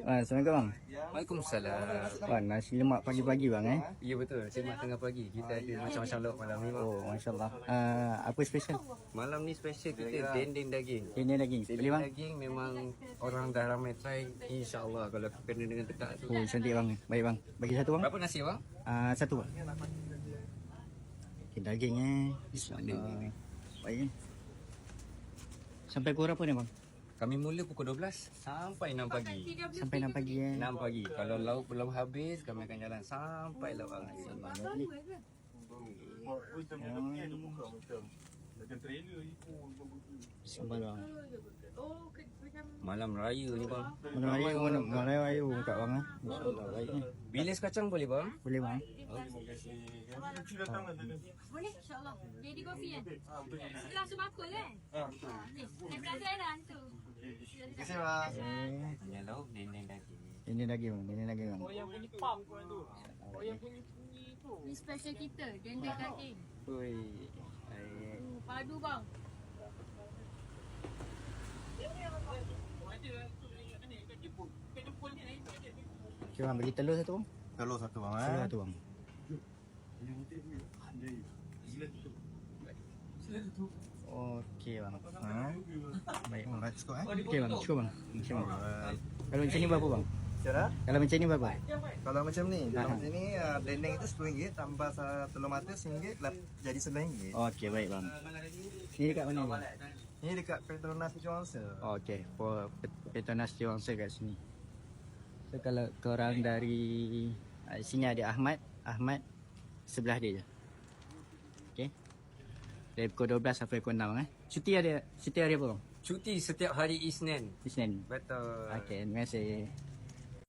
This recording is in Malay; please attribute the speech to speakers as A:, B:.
A: Assalamualaikum bang.
B: Waalaikumsalam.
A: Bang, nasi lemak pagi-pagi bang
B: Ya betul, semak tengah pagi. Kita ada macam-macam lauk malam ni.
A: Oh, masya-Allah. Apa special?
B: Malam ni special kita dendeng daging.
A: Ini daging. Boleh
B: Dendeng
A: bang?
B: daging memang orang dah ramai try. InsyaAllah kalau kena dengan tekak tu.
A: Oh, cantik bang. Baik bang. Bagi satu bang.
B: Berapa nasi bang?
A: Satu bang. Okay, daging Bismillah. Baik. Sampai pukul berapa ni bang?
B: Kami mula pukul 12 sampai 6 pagi.
A: Sampai 6 pagi
B: 6 pagi. Kalau lauk belum habis, kami akan jalan sampai lauk habis.
A: Bismillah.
B: Malam raya ni bang.
A: Mana raya kat bang Masya-Allah baik ni.
B: Bilis kacang boleh bang?
A: Boleh bang.
C: Boleh insyaAllah. Jadi kopi kan? Setelah semakul kan? Ni, pelajaran tu.
A: Terima kasih bang.
B: Hanya lauk dendeng daging.
A: Ini daging bang. Ini daging bang.
C: Ni special kita, dendeng daging.
A: Oi. Baik.
C: Padu bang.
A: Okay bang, bagi telur satu bang.
D: Telur satu bang
A: Telur satu bang. Okey bang. Baik bang.
D: Cukup
A: Okey bang, cukup bang. Macam bang. Kalau macam ni berapa bang?
D: Cara?
A: Kalau macam ni berapa?
D: Kalau macam ni, dendeng itu RM10 tambah telur mata RM1 jadi RM9.
A: Okey baik bang. Ni dekat mana bang?
D: Ini dekat Petronas Johor.
A: Okey, Petronas Johor kat sini. So kalau korang dari sini ada Ahmad sebelah dia je. Okey. Dari pukul 12 sampai pukul 6 Cuti hari apa bang?
B: Cuti setiap hari Isnin.
A: Isnin.
B: Betul.
A: Okey, terima kasih.